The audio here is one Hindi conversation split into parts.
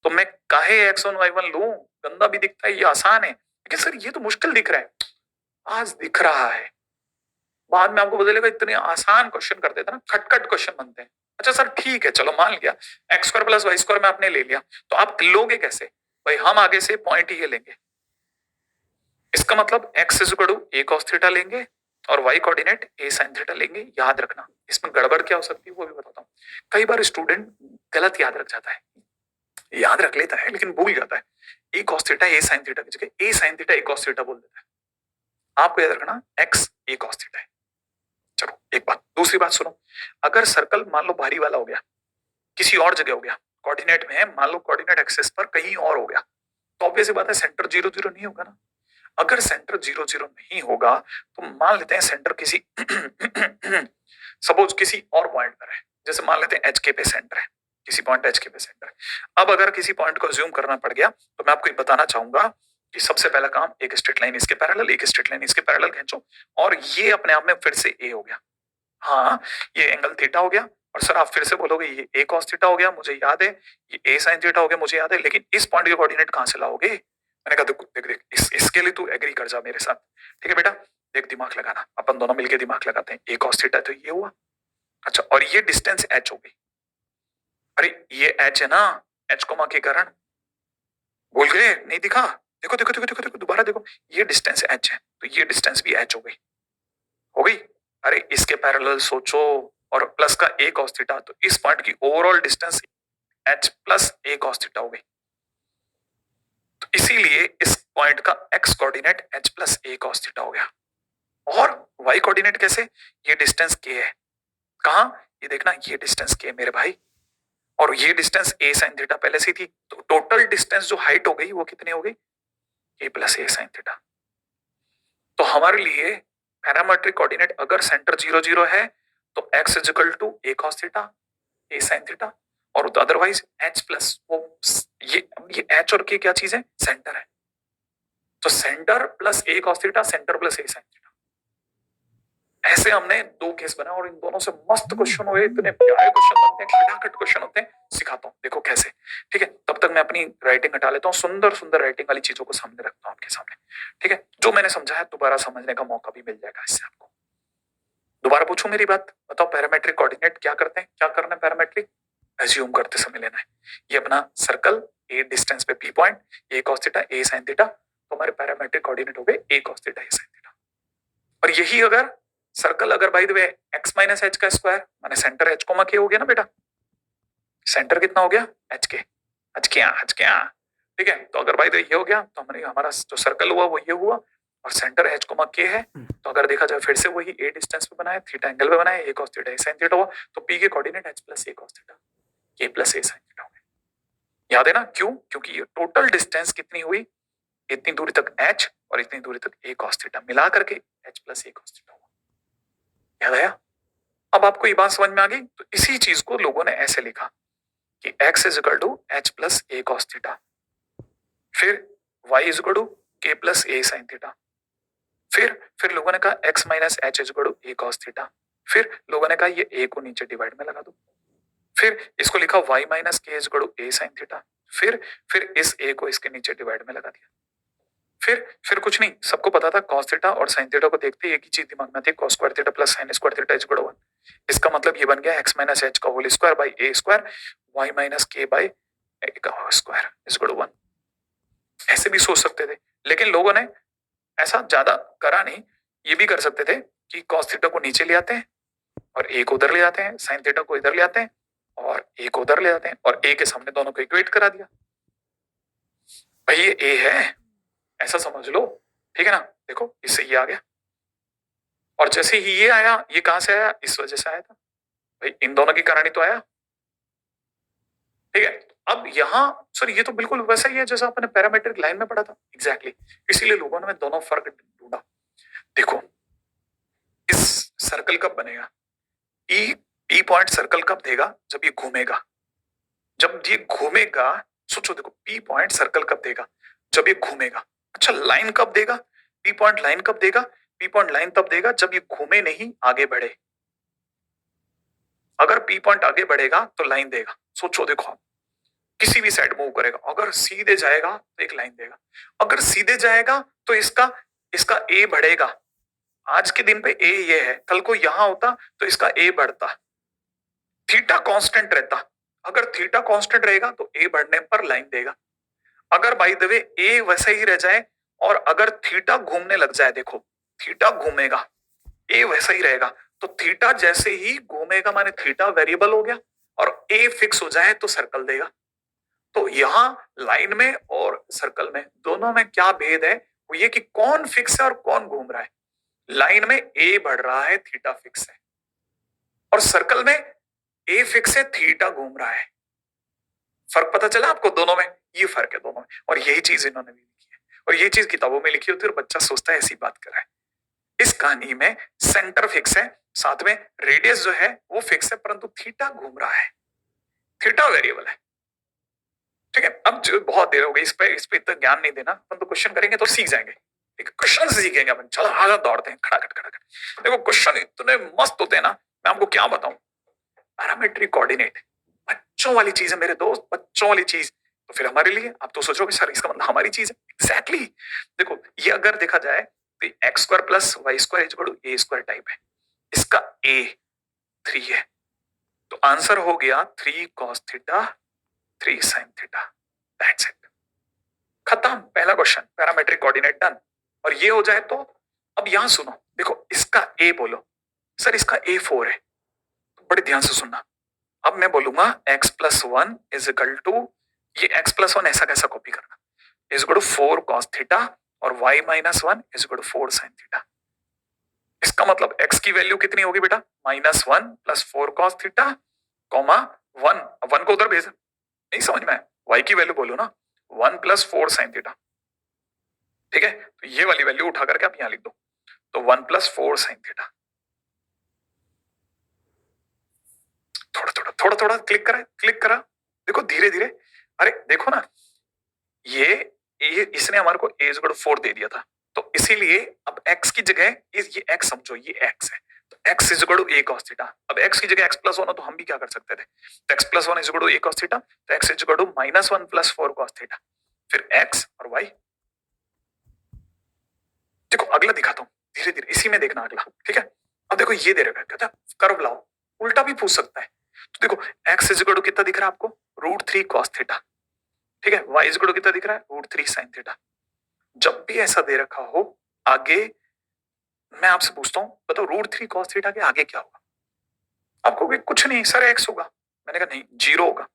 तो मैं काहे x1 y1 लूं? गंदा भी दिखता है, ये आसान है, लेकिन सर ये तो मुश्किल दिख रहा है। आज दिख रहा है, बाद में आपको बदलेगा। इतने आसान क्वेश्चन कर देता ना, खटखट क्वेश्चन बनते हैं। अच्छा सर ठीक है, चलो मान लिया X square plus Y square में आपने ले लिया, तो आप लोगे कैसे? भाई हम आगे से पॉइंट ही लेंगे। इसका मतलब X is equal to A cos theta लेंगे और Y coordinate A sine theta लेंगे। याद रखना, इसमें गड़बड़ क्या हो सकती है वो भी बताता हूँ। कई बार स्टूडेंट गलत याद रख जाता है, याद रख लेता है लेकिन भूल जाता है। ए cos theta A sine theta की जगह ए साइन थीटा ए कॉस थीटा बोल देता है। आपको याद रखना एक्स ए कॉस थीटा है। चलो एक बात, दूसरी बात सुनो। अगर सर्कल मान लो बाहरी वाला हो गया, किसी और जगह हो गया, कोऑर्डिनेट में है, मान लो कोऑर्डिनेट एक्सिस पर कहीं और हो गया, तो ऑब्वियस बात है सेंटर 0 0 नहीं होगा ना। अगर सेंटर 0 0 नहीं होगा तो मान लेते हैं सेंटर किसी सपोज किसी और पॉइंट पर है, जैसे मान लेते हैं एच के पे सेंटर है, किसी पॉइंट एच के पे सेंटर है। अब अगर किसी पॉइंट को ज्यूम करना पड़ गया तो मैं आपको बताना चाहूंगा कि सबसे पहला काम, एक स्ट्रेट लाइन इसके पैरेलल, एक स्ट्रेट लाइन इसके पैरेलल खींचो, और ये अपने आप में फिर से ए हो गया। हाँ, ये एंगल थीटा हो गया। और सर आप फिर से बोलोगे ये ए कॉस थीटा हो गया, मुझे याद है, ये ए साइन थीटा हो गया, मुझे याद है, लेकिन इस पॉइंट के कोऑर्डिनेट कहां से लाओगे? मैंने कहा देख देख देख इसके लिए तू एग्री कर जा मेरे साथ, ठीक है बेटा? देख दिमाग लगाना, अपन दोनों मिलके दिमाग लगाते हैं। ए कॉस थीटा तो ये हुआ, अच्छा, और ये डिस्टेंस एच हो गई। अरे ये एच है ना, एच कोमा के कारण, भूल गए? नहीं दिखा? देखो देखो देखो देखो देखो, दोबारा देखो, ये डिस्टेंस एच है तो ये डिस्टेंस भी एच हो गई, हो गई। अरे इसके पैरेलल सोचो, और प्लस का ए कॉस थीटा, तो इस पॉइंट की ओवरऑल डिस्टेंस एच प्लस ए कॉस थीटा हो गई। तो इसीलिए इस पॉइंट का एक्स कोऑर्डिनेट एच प्लस ए कॉस थीटा हो गया। और वाई कोऑर्डिनेट कैसे? ये डिस्टेंस के है, कहा? ये देखना, ये डिस्टेंस के मेरे भाई, और ये डिस्टेंस ए साइन थीटा पहले से थी, तो टोटल डिस्टेंस जो हाइट हो गई वो कितनी हो गई? ए प्लस ए साइन थीटा। तो हमारे लिए पैरामेट्रिक कोऑर्डिनेट अगर सेंटर 0 0 है तो x is equal to A cos theta A sine theta, और अदरवाइज h प्लस वो, ये h और k क्या चीज है? सेंटर है। तो सेंटर प्लस ए कॉस थीटा, सेंटर प्लस ए साइन थीटा। ऐसे हमने दो केस बनाए और इन दोनों से मस्त क्वेश्चन हुए, इतने प्यारे क्वेश्चन बनते हैं, खटाखट क्वेश्चन होते हैं। सिखाता हूँ, देखो कैसे, ठीक है? तब तक मैं अपनी राइटिंग हटा लेता हूँ, सुंदर सुंदर राइटिंग वाली चीजों को सामने रखता हूँ आपके सामने, ठीक है? जो मैंने समझा है दोबारा समझने का मौका भी मिल जाएगा इससे आपको। दोबारा पूछूं मेरी बात, बताओ पैरामेट्रिक कोऑर्डिनेट क्या करते हैं? क्या करना है पैरामेट्रिक? एज्यूम करते समय लेना है। ये अपना सर्कल, ए डिस्टेंस पे P point, A cos theta A sine theta, तो हमारे पैरामेट्रिक कोऑर्डिनेट हो गए ए cos theta A sine theta. और यही अगर सर्कल, अगर by the way x minus H का स्क्वायर, माने सेंटर h कोमा के हो गया ना बेटा, सेंटर कितना हो गया? h के, h के, ठीक है? तो अगर बाय द वे ये हो गया तो हमारा जो सर्कल हुआ वो ये हुआ, और सेंटर h कोमा के है, तो अगर देखा जाए फिर से वही a डिस्टेंस पे बनाए, थीटा एंगल पे बनाए, a cos theta a sin theta हुआ, तो p के coordinate h plus a cos theta a plus a sin theta हो गए। याद है ना? क्यों? क्योंकि ये टोटल डिस्टेंस कितनी हुई? इतनी दूरी तक h और इतनी दूरी तक a cos थीटा मिला करके h plus a cos theta हुआ। याद आया? अब आपको ये बात समझ में आ गई? तो इसी चीज को लोगों ने ऐसे लिखा कि x is equal to h plus a cos theta, फिर y is equal to k plus a sin theta, फिर लोगों ने कहा x minus H is equal to a cos theta, फिर लोगों ने कहा ये a को नीचे डिवाइड में लगा दो, फिर इसको लिखा y minus k is equal to a sin theta, फिर इस a को इसके नीचे डिवाइड में लगा दिया। फिर कुछ नहीं, सबको पता था cos थीटा और sin थीटा को देखते ही एक ही चीज दिमाग में आती है, cos square theta plus sin square theta is equal to 1। इसका मतलब ये बन गया x माइनस एच का whole square by a square, y minus K by a का whole square is equal to 1। ऐसे भी सोच सकते थे, लेकिन लोगों ने ऐसा ज्यादा करा नहीं। ये भी कर सकते थे कि cos थीटा को नीचे ले आते हैं और a को उधर ले आते हैं, sin थीटा को इधर ले आते हैं और a को उधर ले आते हैं, और a के सामने दोनों को इक्वेट करा दिया। भाई ये a है, ऐसा समझ लो, ठीक है ना? देखो इससे ये आ गया, और जैसे ही ये आया, ये कहां से आया? इस वजह से आया था भाई, इन दोनों के कारण ही तो आया, ठीक है? अब यहाँ सर ये तो बिल्कुल वैसा ही है जैसा आपने पैरामेट्रिक लाइन में पढ़ा था, एग्जैक्टली। इसीलिए लोगों ने दोनों फर्क ढूंढा। देखो इस सर्कल कब बनेगा? ई पॉइंट सर्कल कब देगा? जब ये घूमेगा। जब ये घूमेगा, सोचो, देखो पी पॉइंट सर्कल कब देगा? जब ये घूमेगा। अच्छा लाइन कब देगा? पी पॉइंट लाइन कब देगा? पी पॉइंट लाइन तब देगा जब ये घूमे नहीं, आगे बढ़े। अगर पी पॉइंट आगे बढ़ेगा तो लाइन देगा। सोचो, देखो किसी भी साइड मूव करेगा। अगर सीधे जाएगा तो एक लाइन देगा, अगर सीधे जाएगा तो इसका इसका ए बढ़ेगा। आज के दिन पे ए ये है, कल को यहां होता तो इसका ए बढ़ता। थीटा कांस्टेंट रहता, अगर थीटा कांस्टेंट रहेगा तो ए बढ़ने पर लाइन देगा। अगर बाय द वे ए वैसे ही रह जाए और अगर थीटा घूमने लग जाए, देखो थीटा घूमेगा, ए वैसा ही रहेगा, तो थीटा जैसे ही घूमेगा माने थीटा वेरिएबल हो गया, और ए फिक्स हो जाए तो सर्कल देगा। तो यहां लाइन में और सर्कल में दोनों में क्या भेद है, वो ये कि कौन फिक्स है और कौन घूम रहा है। लाइन में ए बढ़ रहा है, थीटा फिक्स है, और सर्कल में ए फिक्स है, थीटा घूम रहा है। फर्क पता चला आपको दोनों में? ये फर्क है दोनों में, और यही चीज इन्होंने भी लिखी है, और ये चीज किताबों में लिखी होती है और बच्चा सोचता है ऐसी बात कर रहा है। इस कहानी में सेंटर फिक्स है, साथ में रेडियस जो है वो फिक्स है, परंतु थीटा घूम रहा है, थीटा वेरिएबल है। ठीक है, अब जो बहुत देर हो गई, इस पे इतना ज्ञान नहीं देना, परंतु क्वेश्चन करेंगे तो सीख जाएंगे। क्वेश्चन से सीखेंगे अपन। चलो आगे दौड़ते हैं, खड़ाखट खड़ाखट। देखो क्वेश्चन इतने मस्त होते हैं ना, मैं आपको क्या बताऊं। पैरामेट्रिक कोऑर्डिनेट बच्चों वाली चीज है मेरे दोस्त, बच्चों वाली चीज। तो फिर हमारे लिए आप तो सोचोगे सर इसका मतलब हमारी चीज है। एग्जैक्टली देखो, ये अगर देखा जाए तो X square plus Y square is equal to A square type है, इसका ए 3 है, तो आंसर हो गया 3 cos theta 3 sin theta. That's it, खत्म पहला क्वेश्चन, पैरामेट्रिक कोऑर्डिनेट डन। और ये हो जाए तो अब यहां सुनो, देखो इसका ए बोलो, सर इसका ए 4 है, तो बड़े ध्यान से सुनना। अब मैं बोलूंगा x plus 1 is equal to, ये x प्लस 1 ऐसा कैसा कॉपी करना, is equal to 4 cos theta, और y minus 1 is equal to 4 sin theta. इसका मतलब x की वैल्यू कितनी होगी बेटा, -1 प्लस 4 cos थीटा, कॉमा 1, 1 को उधर भेज, नहीं समझ में, y की वैल्यू बोलो ना, 1 प्लस 4 sin थीटा। ठीक है, तो ये वाली वैल्यू उठा करके आप यहां लिख दो, तो 1 प्लस 4 sin थीटा। थोड़ा थोड़ा क्लिक करा, क्लिक करा, देखो धीरे धीरे। अरे देखो ना, ये इसने हमारे को ए इक्वल टू 4 दे दिया था, तो इसीलिए अब x की जगह ये x समझो, ये x है, तो x is equal to a cos theta. अब x की जगह x प्लस 1 हो तो हम भी क्या कर सकते थे, तो x plus 1 is equal to a cos theta, तो x is equal to -1 plus 4 cos theta, फिर x और y। देखो अगला दिखाता हूं धीरे धीरे, इसी में देखना अगला। ठीक है, अब देखो ये दे रखा है, कहता कर्व लाओ, उल्टा भी पूछ सकता है। तो देखो x इज इक्वल टू कितना दिख रहा है आपको, √3 cos थीटा। ठीक है, y इज इक्वल टू कितना दिख रहा है, √3 sin थीटा। जब भी ऐसा दे रखा हो, आगे मैं आपसे पूछता हूं, बताओ √3 cos थीटा के आगे क्या होगा। आपको भी कुछ नहीं सर x होगा, मैंने कहा नहीं 0 होगा।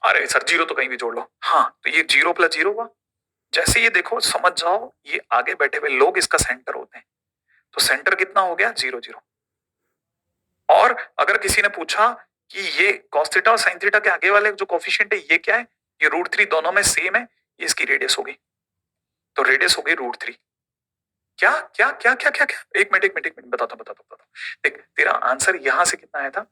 अरे सर 0 तो कहीं भी जोड़ लो, हाँ तो ये 0 + 0 होगा। जैसे ये देखो समझ जाओ, ये आगे बैठे हुए लोग इसका सेंटर होते हैं, तो सेंटर कितना हो गया, 0 0। और अगर किसी ने पूछा कि ये cos थीटा और sin थीटा के आगे वाले जो कोफिशिएंट है ये क्या है, ये √3 दोनों में सेम है, ये इसकी रेडियस होगी, तो रेडियस होगी √3। क्या क्या क्या क्या क्या क्या, एक मिनट बताता देख, तेरा आंसर यहां से कितना आया था,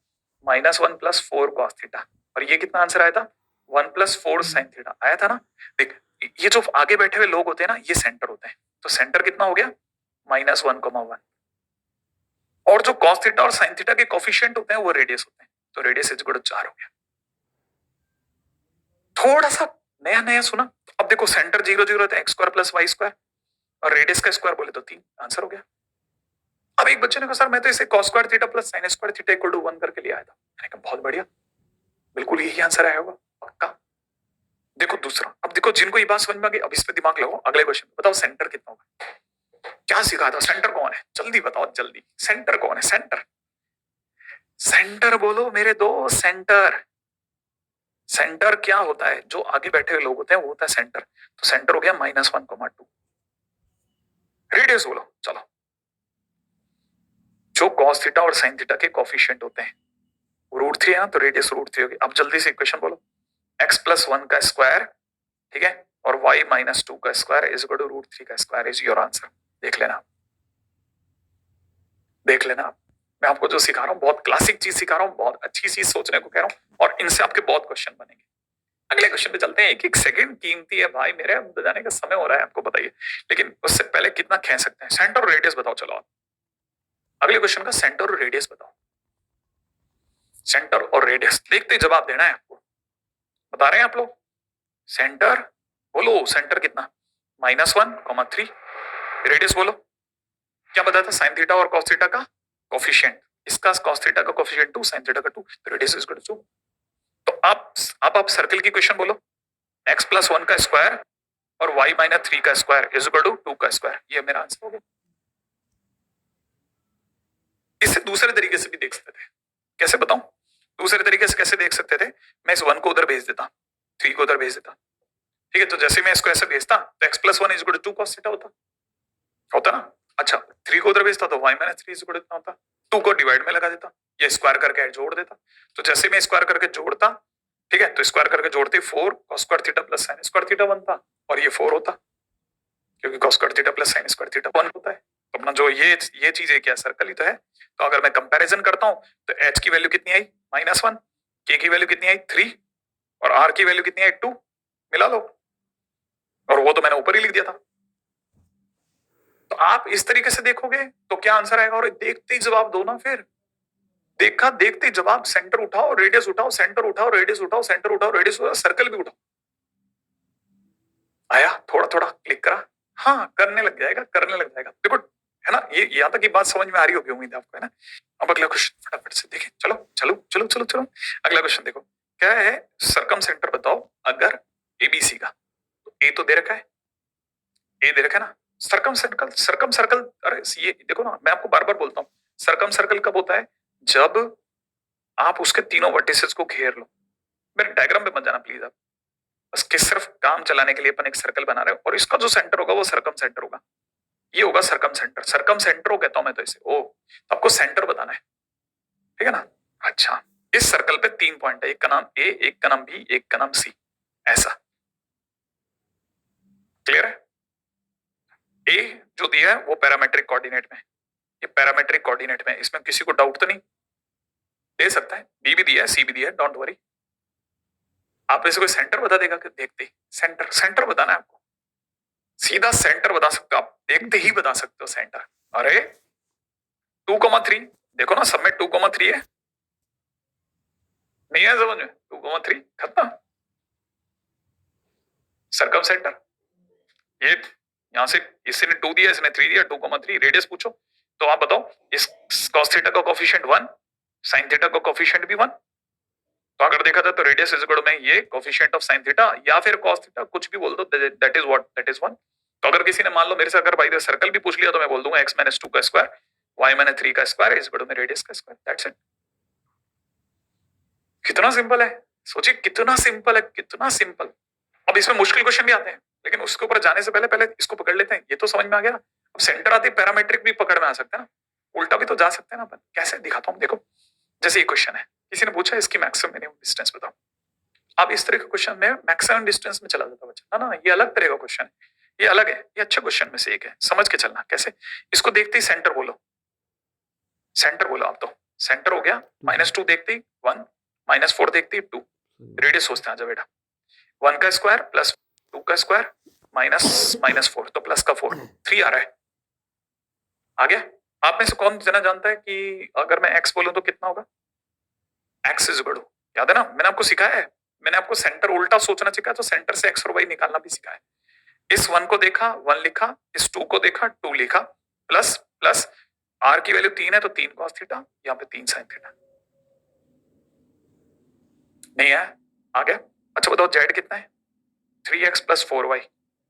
-1 प्लस 4 cos थीटा, और ये कितना आंसर आया था, 1 प्लस 4 sin थीटा आया था ना। देख ये जो आगे बैठे हुए लोग होते हैं ना, ये सेंटर होते हैं, तो सेंटर कितना हो गया, -1, 1, और जो cos थीटा और sin थीटा के कोफिशिएंट होते हैं वो रेडियस होते हैं, तो रेडियस इज इक्वल टू 4 हो गया। थोड़ा सा नया नया सुना। अब देखो सेंटर 0 0 है, x² प्लस वाई स्क्वायर, और रेडियस का स्क्वायर बोले तो 3, आंसर हो गया। अब एक बच्चे ने कहा सर मैं तो इसे cos square theta plus sin square theta equal to 1 करके लिया था। मैंने कहा बहुत बढ़िया, बिल्कुल यही आंसर आया होगा पक्का। देखो दूसरा, अब देखो जिनको ये बात समझ में आ गई, अब इस पे दिमाग लगाओ, अगले क्वेश्चन बताओ सेंटर कितना होगा। क्या सिखा था, सेंटर कौन है, जल्दी बताओ जल्दी, सेंटर कौन है, सेंटर, सेंटर बोलो मेरे दोस्त, सेंटर। सेंटर क्या होता है, जो आगे बैठे हुए लोग होते हैं वो होता है सेंटर, तो सेंटर हो गया -1, 2। रेडियस बोलो चलो, जो cos थीटा और sin थीटा के कोफिशिएंट होते हैं √3 है ना, तो रेडियस √3 होगी। अब जल्दी से इक्वेशन बोलो, x प्लस 1 का स्क्वायर, ठीक है, और y -2 का स्क्वायर इज इक्वल टू √3 का स्क्वायर इज योर आंसर। देख लेना, देख लेना, मैं आपको जो सिखा रहा हूँ बहुत क्लासिक चीज सिखा रहा हूँ, बहुत अच्छी चीज सोचने को कह रहा हूँ, और इनसे आपके बहुत क्वेश्चन बनेंगे। अगले क्वेश्चन पे चलते हैं, एक एक सेकंड कीमती है भाई मेरे, बताने का समय हो रहा है आपको बताइए, लेकिन उससे पहले कितना खेल सकते हैं, सेंटर और रेडियस बताओ। चलो अगले क्वेश्चन का सेंटर और रेडियस बताओ, सेंटर और रेडियस देखते जवाब देना है आपको, बता रहे हैं आप लोग? सेंटर बोलो, सेंटर कितना? -1, 3। रेडियस बोलो, क्या बताया था? साइन थीटा और कॉस थीटा का कोफिशिएंट। इसका कॉस थीटा का कोफिशिएंट 2, साइन थीटा का 2, रेडियस इज इक्वल टू 2। तो आप सर्कल की क्वेश्चन बोलो, x+1 का स्क्वायर और y-3 का स्क्वायर इज इक्वल टू 2 का स्क्वायर। ये मेरा आंसर हो गया। इसे दूसरे तरीके से भी देख सकते थे। कैसे बताऊं? दूसरे तरीके से कैसे देख सकते थे? मैं इस 1 को उधर भेज देता, 3 को उधर भेज देता। ठीक है, तो जैसे मैं इसको ऐसे भेजता तो x+1 is equal to 2 cos theta होता ना। अच्छा, 3 को उधर भेजता तो y-3 इज इक्वल टू इतना होता। 2 को डिवाइड में लगा देता, ये स्क्वायर करके जोड़ देता। तो जैसे मैं स्क्वायर करके जोड़ता, ठीक है, तो स्क्वायर करके जोड़ते 4 cos square theta plus sin square theta बनता और ये 4 होता, क्योंकि cos square theta plus sin square theta 1 होता है। तो अपना जो ये चीज है क्या, सर्कल ही तो है। तो अगर मैं कंपैरिजन करता हूं तो h की वैल्यू कितनी आई? -1, k की वैल्यू कितनी आई? 3 और r की वैल्यू कितनी आई? 2। मिला लो, और वो तो मैंने ऊपर ही लिख दिया था। तो आप इस तरीके से देखोगे तो क्या आंसर आएगा, और देखते ही जवाब दो ना। फिर देखा देखते ही जवाब, सेंटर उठाओ, रेडियस उठाओ, सेंटर उठाओ, रेडियस उठाओ, सेंटर उठाओ, रेडियस उठाओ, सर्कल भी उठाओ। आया? थोड़ा थोड़ा क्लिक करा, हाँ करने लग जाएगा, करने लग जाएगा। देखो है ना, ये यहाँ तक की बात समझ में आ रही होगी उम्मीद है आपको, है ना। अब अगला क्वेश्चन फटाफट से देखें, चलो चलो चलो चलो चलो। अगला क्वेश्चन देखो, क्या है? सरकम सेंटर बताओ अगर एबीसी का। तो ए तो दे रखा है, ए दे रखा है ना। सरकम सर्कल, अरे ये देखो ना, मैं आपको बार बार बोलता हूँ, सरकम सर्कल कब होता है? जब आप उसके तीनों वर्टिसेस को घेर लो। मेरे डायग्राम पे मत जाना प्लीज आप, बस कि सिर्फ काम चलाने के लिए अपन एक सर्कल बना रहे हो, और इसका जो सेंटर होगा वो सरकम सेंटर होगा। ये होगा सरकम सेंटर, सरकम सेंटर कहता हूं मैं तो इसे। ओ, तो आपको सेंटर बताना है, ठीक है ना। अच्छा, इस सर्कल पे 3 पॉइंट है, एक का नाम ए, एक का नाम बी, एक का नाम सी, ऐसा। क्लियर है? ए जो दिया है वो पैरामेट्रिक कोऑर्डिनेट में, ये पैरामेट्रिक कोऑर्डिनेट में, इसमें किसी को डाउट तो नहीं? दे सकता है, बी भी दिया है, सी भी दिया है, डोंट वरी। आप ऐसे कोई सेंटर बता देगा कि देखते ही सेंटर, सेंटर बताना है आपको, सीधा सेंटर बता सकते हो आप, देखते ही बता सकते हो सेंटर। अरे 2,3 देखो ना, सब में 2,3 है, नहीं है समझ में? 2,3 खत्म, सरकम सेंटर। ये यहां से इसने 2 दिया, इसने 3 दिया, 2,3। रेडियस पूछो तो आप बताओ, इस cos थीटा का कोफिशिएंट 1, sin थीटा का कोफिशिएंट भी 1। तो अगर देखा था तो रेडियस इज इक्वल टू में ये कोफिशिएंट ऑफ sin थीटा या फिर cos थीटा, कुछ भी बोल दो, that is what, that is 1। तो अगर किसी ने मान लो मेरे से अगर भाई सर्कल भी पूछ लिया तो मैं बोल दूंगा x-2 का स्क्वायर, y-3 का स्क्वायर इज इक्वल टू में रेडियस का स्क्वायर, दैट्स इट। कितना सिंपल है, सोचिए कितना सिंपल है, कितना सिंपल। अब इसमें मुश्किल क्वेश्चन भी आते हैं, लेकिन उसके ऊपर जाने से पहले पहले इसको पकड़ लेते हैं। ये तो समझ में आ गया। अब सेंटर आते पैरामेट्रिक भी पकड़ में आ सकते हैं ना, उल्टा भी तो जा सकते हैं ना अपन। कैसे दिखाता हूं, देखो जैसे ये क्वेश्चन है, किसी ने पूछा इसकी मैक्सिमम मिनिमम डिस्टेंस बताओ। अब इस तरह के क्वेश्चन में मैक्सिमम डिस्टेंस में चला जाता बच्चा, ना ये अलग तरह का क्वेश्चन है, ये अलग है, ये अच्छे क्वेश्चन में से एक है, समझ के चलना। कैसे? इसको देखते ही सेंटर बोलो, सेंटर बोलो आप तो, सेंटर हो गया। -2 देखते ही 1, -4 देखते ही 2, रेडियस सोचते हैं, आजा बेटा। 1 का स्क्वायर प्लस 2 का स्क्वायर -4, तो प्लस का 4, 3 आ रहा है। आ गया? आप में से कौन जना जानता है कि अगर मैं x बोलूं तो कितना होगा? x इज इक्वल टू, याद है ना, मैंने आपको सिखाया है, मैंने आपको सेंटर उल्टा सोचना सिखाया, तो सेंटर से x और y निकालना भी सिखाया है। इस 1 को देखा 1 लिखा, इस 2 को देखा 2 लिखा, प्लस प्लस r की वैल्यू 3 है तो 3 cos थीटा, यहाँ पे 3 sin थीटा। नहीं है? आ गया? अच्छा बताओ z कितना है? 3x प्लस 4y,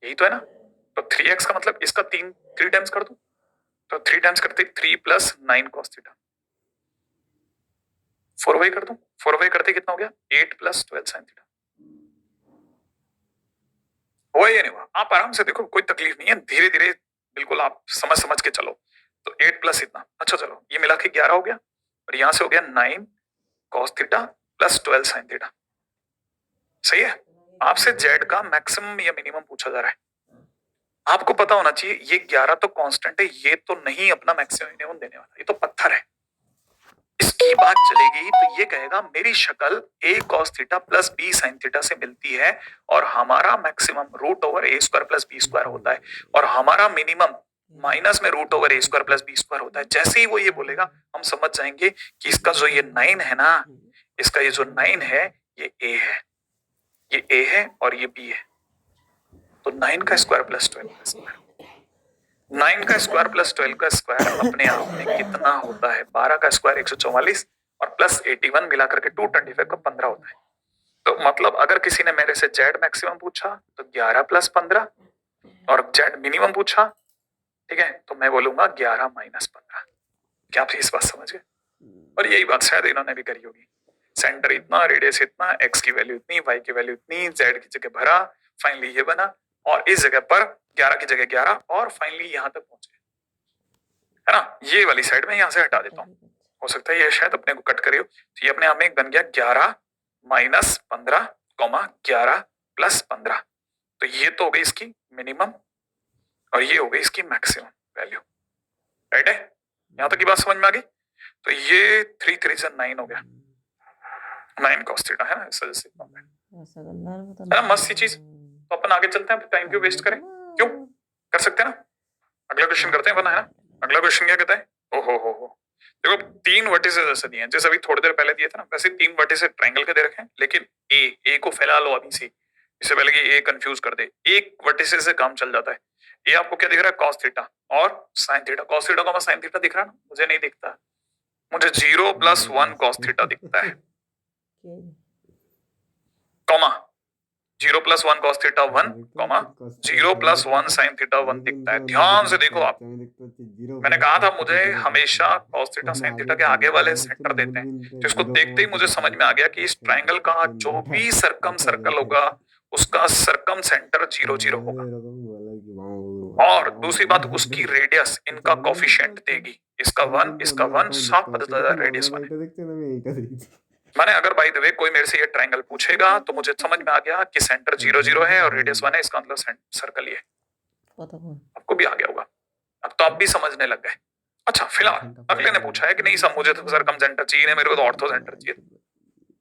यही तो है ना। तो 3x का मतलब इसका 3 टाइम्स कर दूं, तो 3 टाइम्स करते 3 प्लस 9 cos थीटा। 4y कर दूं, 4y करते कितना हो गया? 8 प्लस 12 sin थीटा। हुआ या नहीं हुआ? आप आराम से देखो, कोई तकलीफ नहीं है, धीरे धीरे बिल्कुल आप समझ समझ के चलो। तो 8 प्लस इतना, अच्छा चलो ये मिला के 11 हो गया, और यहां से हो गया 9 cos theta plus 12 sin theta. सही है? आपसे z का मैक्सिमम या मिनिमम पूछा जा रहा है, आपको पता होना चाहिए ये 11 तो कांस्टेंट है, ये तो नहीं अपना मैक्सिमम मिनिमम देने वाला, ये तो पत्थर है। इसकी बात चलेगी तो ये कहेगा मेरी शक्ल a cos theta plus b sin theta से मिलती है, और हमारा मैक्सिमम √a² प्लस b² होता है, और हमारा मिनिमम माइनस में √a² प्लस b² होता है। जैसे ही वो ये बोलेगा हम समझ जाएंगे कि इसका जो ये 9 है ना, इसका ये जो 9 है ये a है। ये a है और ये b है, तो 9 का स्क्वायर प्लस 12 का स्क्वायर, 9 का स्क्वायर प्लस 12 का स्क्वायर अपने आप में कितना होता है? 12 का स्क्वायर 144 और प्लस 81 मिला करके 225 का 15 होता है। तो मतलब अगर किसी ने मेरे से जेड मैक्सिमम पूछा तो 11 प्लस 15 और जेड मिनिमम पूछा, ठीक है, तो मैं बोलूंगा 11 माइनस 15। क्या आप इस बात समझ गए? और यही बात शायद इन्होंने भी करी होगी। सेंटर इतना, रेडियस इतना, एक्स की वैल्यू इतनी, वाई की वैल्यू इतनी, जेड की जगह भरा, फाइनली ये बना और इस जगह पर 11 की जगह 11 और फाइनली यहां तक पहुंचे, है ना। ये वाली साइड में यहां से हटा देता हूँ, हो सकता है ये शायद अपने को कट करे हो, तो ये अपने आप में बन गया 11 माइनस 15 कॉमा 11 प्लस 15। तो ये तो हो गई इसकी मिनिमम और ये हो गई इसकी मैक्सिमम वैल्यू, राइट है। यहां तक की बात समझ में आ गई। तो ये 3 3 से 9 हो गया, 9 cos थीटा, है ना, इस वजह से है ना, मस्त सी चीज। तो अपन आगे चलते हैं, टाइम क्यों वेस्ट करें, क्यों कर सकते हैं ना। अगला क्वेश्चन करते हैं, बना है ना। अगला क्वेश्चन क्या कहता है? हो देखो 3 वर्टिसेस ऐसे दिए हैं, जैसे अभी थोड़ी देर पहले दिए थे ना, वैसे 3 वर्टिसेस ट्रायंगल के दे रखे हैं, लेकिन ए को फैला लो अभी से, इससे पहले कि ए कंफ्यूज कर दे। एक वर्टिसेस से काम चल जाता है। ये आपको क्या दिख रहा है? cos थीटा और sin थीटा। cos थीटा का sin थीटा दिख रहा है ना? मुझे नहीं दिखता, मुझे 0 + 1 cos थीटा दिखता है, comma 0 + 1 cos theta 1, comma 0 + 1 sin theta 1 दिखता है। ध्यान से देखो आप, मैंने कहा था मुझे हमेशा cos थीटा sin थीटा के आगे वाले सेंटर देते हैं, तो इसको देखते ही मुझे समझ में आ गया कि इस ट्रायंगल का जो भी सरकम सर्कल होगा उसका सरकम सेंटर 0 0 होगा। और दूसरी बात, उसकी रेडियस इनका कोफिशिएंट देगी, इसका 1 इसका 1, साफ पता चलता है रेडियस 1 है। मैंने अगर बाय द वे कोई मेरे से ये ट्रायंगल पूछेगा तो मुझे समझ में आ गया कि सेंटर 0 0 है और रेडियस 1 है, इसका मतलब सर्कल ये आपको भी आ गया होगा, अब तो आप भी समझने लग गए। अच्छा, फिलहाल अगले ने पूछा है कि नहीं सब मुझे तो सरकम सेंटर चाहिए, मेरे को तो ऑर्थो सेंटर चाहिए।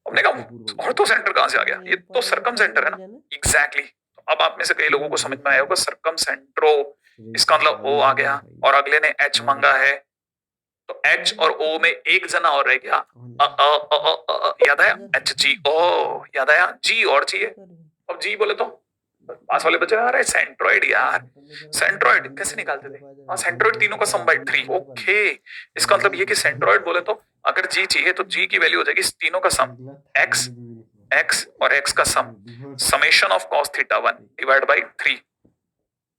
हमने कहा ऑर्थो सेंटर कहां से आ गया, ये तो सरकम सेंटर है ना। एग्जैक्टली। तो अब आप में से कई लोगों को समझ में आया होगा सरकम सेंट्रो, इसका मतलब ओ आ गया, और अगले ने एच मांगा है, तो एच और ओ में एक जना और रह गया, याद आया? एच जी ओ, याद आया? जी और चाहिए, अब जी बोले तो पास वाले बच्चे, अरे सेंट्रोइड यार, सेंट्रोइड कैसे निकालते थे? हाँ, सेंट्रोइड तीनों का सम बाय 3। ओके, इसका मतलब ये कि सेंट्रोइड बोले तो अगर जी चाहिए तो जी की वैल्यू हो जाएगी तीनों का सम, एक्स एक्स और एक्स का sum, summation of cos theta 1 divide by 3,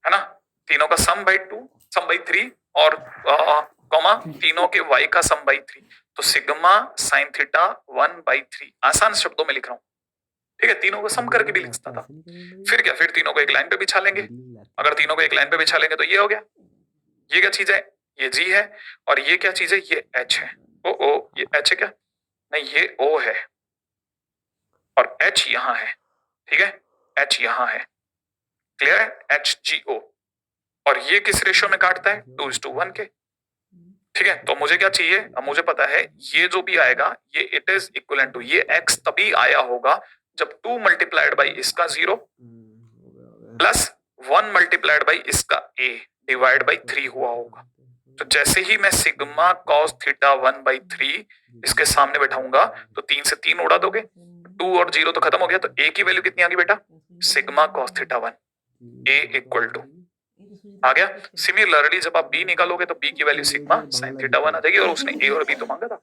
है ना। तीनों का सम बाय 2, सम बाय 3 और कॉमा तीनों के y का सम बाय 3, तो सिग्मा sin थीटा 1/3। आसान शब्दों में लिख रहा हूं, ठीक है, तीनों को सम करके भी लिख सकता था। फिर क्या, फिर तीनों को एक लाइन पे बिछा लेंगे, अगर तीनों को एक लाइन पे बिछा लेंगे तो ये हो गया। ये क्या चीज है? ये जी है, और ये क्या चीज है? ये एच है। ओ ये एच है क्या? नहीं, ये ओ है और एच यहां है, ठीक है, एच यहां है, क्लियर है? एच जी ओ। और ये किस रेशियो में काटता है? 2:1 के, ठीक है। तो मुझे क्या चाहिए? अब मुझे पता है ये जो भी आएगा ये इट इज इक्वल टू, ये x तभी आया होगा जब 2 मल्टीप्लाइड बाई इसका 0 प्लस 1 मल्टीप्लाइड बाई इसका a डिवाइड बाई 3 हुआ होगा। तो जैसे ही मैं सिग्मा cos थीटा 1/3 इसके सामने बैठाऊंगा तो 3 से 3 उड़ा दोगे, 2 और 0 तो खत्म हो गया, तो a की वैल्यू कितनी आ गई बेटा? Sigma cos theta 1, a equal to आ गया। सिमिलरली जब आप b निकालोगे तो b की वैल्यू सिग्मा sin थीटा 1 आ जाएगी, और उसने a और b तो मांगा था।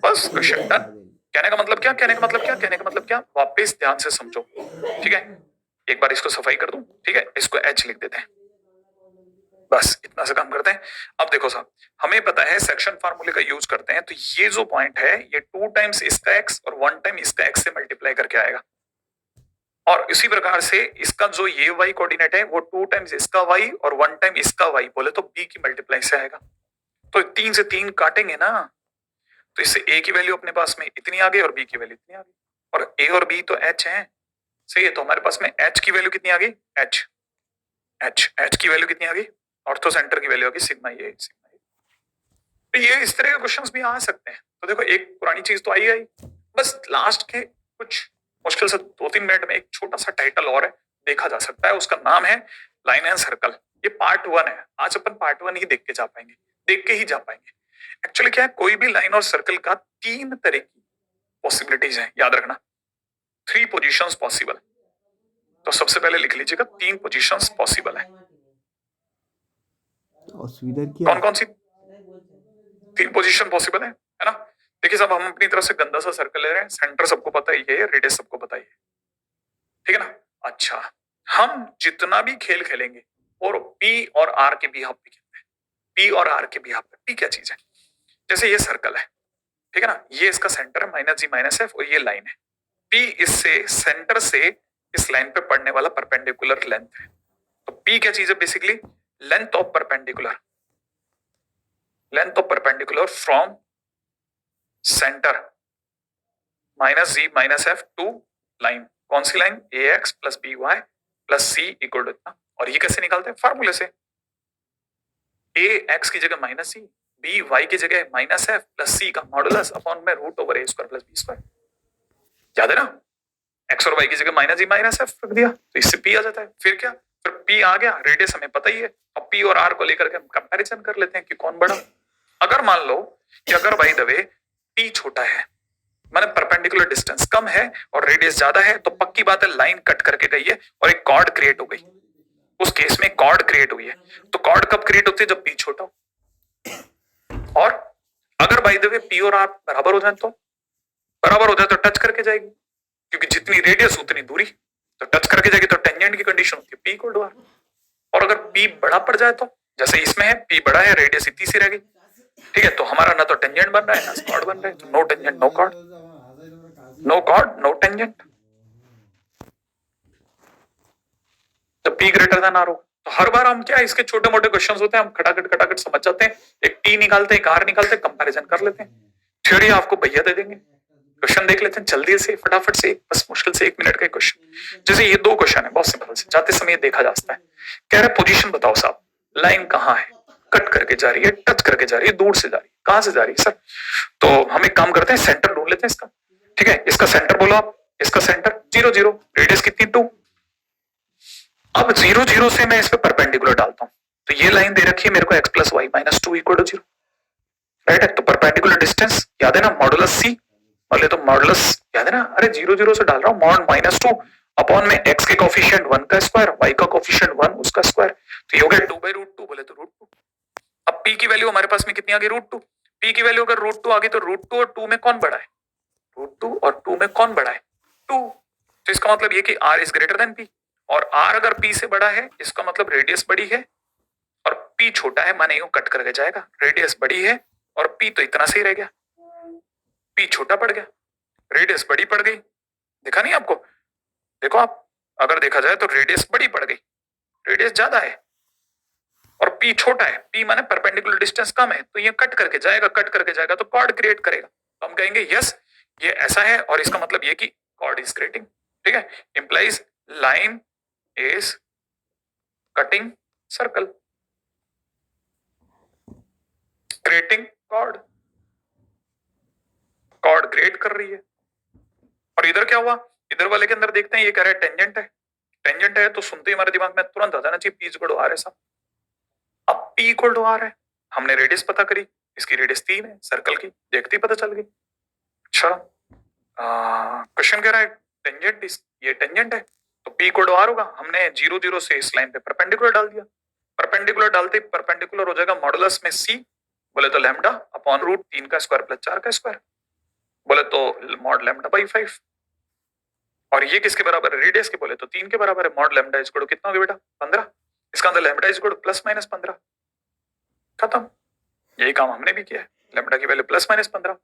बस क्वेश्चन डन। कहने का मतलब क्या? कहने का मतलब क्या? कहने का मतलब क्या? वापस ध्यान से समझो, ठीक है। एक बार इसको सफाई कर दूं, ठीक है, इसको h लिख देते हैं, बस इतना से काम करते हैं। अब देखो साहब, हमें पता है सेक्शन फार्मूले का यूज करते हैं, तो ये जो पॉइंट है ये 2 टाइम्स इसका x और 1 टाइम इसका x से मल्टीप्लाई करके आएगा, और इसी प्रकार से इसका जो ये y कोऑर्डिनेट है वो 2 टाइम्स इसका y और 1 टाइम इसका y, बोले तो b की मल्टीप्लाई से आएगा। तो 3 से 3 काटेंगे ना, तो इससे a की वैल्यू अपने पास में इतनी आ गई और b की वैल्यू इतनी आ गई, और a और b तो h है, सही है। तो हमारे पास में h की वैल्यू कितनी आ गई? h की वैल्यू कितनी आ गई? ऑर्थो सेंटर की वैल्यू आ गई सिग्मा ये, सिग्मा ये। तो ये इस तरह के क्वेश्चंस भी आ सकते हैं। तो देखो एक पुरानी चीज तो आई, बस लास्ट के कुछ मुश्किल से 2-3 मिनट में एक छोटा सा टाइटल और है, देखा जा सकता है, उसका नाम है लाइन एंड सर्कल। ये पार्ट 1 है, आज अपन पार्ट 1 ही देख के जा पाएंगे, देख के ही जा पाएंगे। एक्चुअली क्या है, कोई भी लाइन और सर्कल का 3 तरह की पॉसिबिलिटीज है, याद रखना, 3 पोजीशंस पॉसिबल। तो सबसे पहले लिख लीजिएगा 3 पोजीशंस पॉसिबल है। ऑस्वीडर क्या कौन कौन सी 3 पोजीशन पॉसिबल है ना? देखिए साहब, हम अपनी तरफ से गंदा सा सर्कल ले रहे हैं, सेंटर सबको पता ही है, रेडियस सबको पता ही है, ठीक है ना? अच्छा, हम जितना भी खेल खेलेंगे और पी और आर के बिहाफ पे खेलते हैं। पी और आर के बिहाफ पे पी क्या चीज है? जैसे ये सर्कल है, ठीक है ना, ये इसका सेंटर है माइनस जी माइनस एफ और ये लाइन है। पी इससे सेंटर से इस लाइन पे पड़ने वाला परपेंडिकुलर लेंथ है। तो पी क्या चीज है? Basically length of perpendicular, length of perpendicular from centre minus G minus F to line. कौन सी line? A X plus B Y plus C equal to इतना। और ये कैसे निकालते हैं? फार्मूले से। ए एक्स की जगह माइनस सी, बी वाई की जगह माइनस एफ प्लस सी का मॉडुलस अपॉन में रूट ओवर ए स्क्वायर प्लस बी स्क्वायर। याद है ना? एक्स और वाई की जगह माइनस जी माइनस एफ रख दिया तो इससे पी आ जाता है। फिर क्या? फिर पी आ गया, रेडियस हमें पता ही है। अब पी और आर को लेकर के हम कंपैरिजन कर लेते हैं कि कौन बड़ा। अगर मान लो कि अगर बाय द वे पी छोटा है, माने परपेंडिकुलर डिस्टेंस कम है और रेडियस ज्यादा है, तो पक्की बात है लाइन कट करके गई है और एक कॉर्ड क्रिएट हो गई। उस केस में कॉर्ड क्रिएट हुई है। तो कॉर्ड कब क्रिएट होती है? जब पी छोटा हो। और अगर बाय द वे पी और आर बराबर हो जाए तो बराबर हो जाए तो टच करके जाएगी, क्योंकि जितनी रेडियस उतनी दूरी, तो टच करके जाएगी। तो टेंजेंट की कंडीशन होती है पी इक्वल टू आर। और अगर पी बड़ा पड़ जाए तो, जैसे इसमें है पी बड़ा है, रेडियस इतनी सी रह गई, ठीक है, तो हमारा ना तो टेंजेंट बन रहा है ना कॉर्ड बन रहा है। तो no tangent no chord, no chord no tangent. तो पी ग्रेटर देन आर हो। तो हर बार हम क्या, इसके छोटे मोटे क्वेश्चंस होते हैं, हम खटाखट समझ जाते हैं, एक टी निकालते हैं, एक आर निकालते हैं, कंपैरिजन कर लेते हैं। थ्योरी आपको भैया दे देंगे। क्वेश्चन देख लेते हैं जल्दी से, फटाफट से, बस मुश्किल से 1 मिनट का क्वेश्चन। जैसे ये 2 क्वेश्चन है, बहुत सिंपल से, जाते समय देखा जा सकता है। कह रहे पोजीशन बताओ साहब, लाइन कहाँ है? कट करके जा रही है, टच करके जा रही है, दूर से जा रही है। कहां से जा रही है सर? तो हम एक काम करते हैं, सेंटर ढूंढ लेते हैं इसका, ठीक है। इसका सेंटर बोलो आप, इसका सेंटर 0 0, रेडियस कितनी 2। अब 0 0 से मैं इस पे परपेंडिकुलर डालता हूं, तो ये लाइन दे रखी है मेरे को x plus Y minus 2 equal to 0, right है। तो परपेंडिकुलर डिस्टेंस याद है ना, मॉडुलस सी, बोले तो मॉडुलस याद है ना। अरे 0 0 से डाल रहा हूं, मॉड माइनस 2 अपॉन में x के कोफिशिएंट 1 का स्क्वायर, y का कोफिशिएंट 1 उसका स्क्वायर, तो ये हो गया 2/√2, बोले तो √2। अब p की वैल्यू हमारे पास में कितनी आ गई? √2। p की वैल्यू अगर √2 आ गई तो √2 और 2 में कौन बड़ा है? √2 और 2 में कौन बड़ा है? 2। तो इसका मतलब ये कि r is greater than p, और r अगर p से बड़ा है इसका मतलब रेडियस बड़ी है और p छोटा है, माने यूं कट करके जाएगा, रेडियस बड़ी है और p तो इतना से ही रह गया, p छोटा पड़ गया, रेडियस बड़ी पड़ गई। देखा नहीं आपको? देखो आप, अगर देखा जाए तो रेडियस बड़ी पड़ गई, रेडियस ज्यादा है और p छोटा है। p माने परपेंडिकुलर डिस्टेंस कम है, तो ये कट करके जाएगा, कट करके जाएगा तो कॉर्ड क्रिएट करेगा। तो हम कहेंगे यस ये ऐसा है, और इसका मतलब ये कि कॉर्ड इज क्रिएटिंग, ठीक है। Implies line is cutting circle, creating chord, chord create कर रही है। और इधर क्या हुआ? इधर वाले के अंदर देखते हैं, ये कह रहा है टेंजेंट है। टेंजेंट है तो सुनते ही हमारे दिमाग में तुरंत आ जाना चाहिए पी इक्वल टू आर है साहब। अब पी इक्वल टू आर है, हमने रेडियस पता करी, इसकी रेडियस 3 है सर्कल की, देखते ही पता चल गई। अच्छा, क्वेश्चन कह रहा है टेंजेंट, ये टेंजेंट है तो पी इक्वल टू आर होगा। हमने 0 0 से इस लाइन पे परपेंडिकुलर डाल दिया, परपेंडिकुलर डालते ही परपेंडिकुलर हो जाएगा मॉडुलस में सी, बोले तो लैम्डा अपॉन √3 का स्क्वायर प्लस 4 का स्क्वायर, बोले तो मॉड लैम्डा बाई 5। और ये किसके बराबर है? रेडियस के, बोले तो 3 के बराबर है। Mod lambda is equal to कितना हो गया बेटा? 15। इसका अंदर lambda is equal to plus minus 15, खत्म। यही काम हमने भी किया है, लैम्डा की वैल्यू प्लस माइनस 15,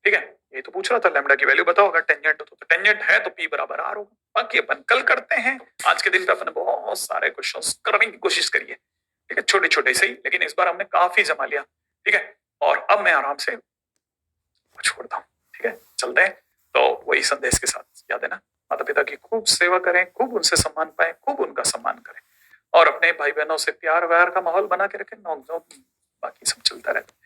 ठीक है। ये तो पूछ रहा था लैम्डा की वैल्यू बताओ अगर टेंजेंट हो तो टेंजेंट है तो पी बराबर आर होगा। बाकी अपन कल करते हैं, आज के दिन पे अपन बहुत सारे क्वेश्चंस करने की कोशिश करिए, ठीक है, छोटे छोटे सही, लेकिन इस बार हमने काफी जमा लिया, ठीक है। और अब मैं आराम से छोड़ता हूँ, ठीक है, चलते हैं। तो वही संदेश के साथ याद है ना, माता पिता की खूब सेवा करें, खूब उनसे सम्मान पाएं, खूब उनका सम्मान करें, और अपने भाई बहनों से प्यार व्यार का माहौल बना के रखें, नोक झोंक बाकी सब चलता रहता है।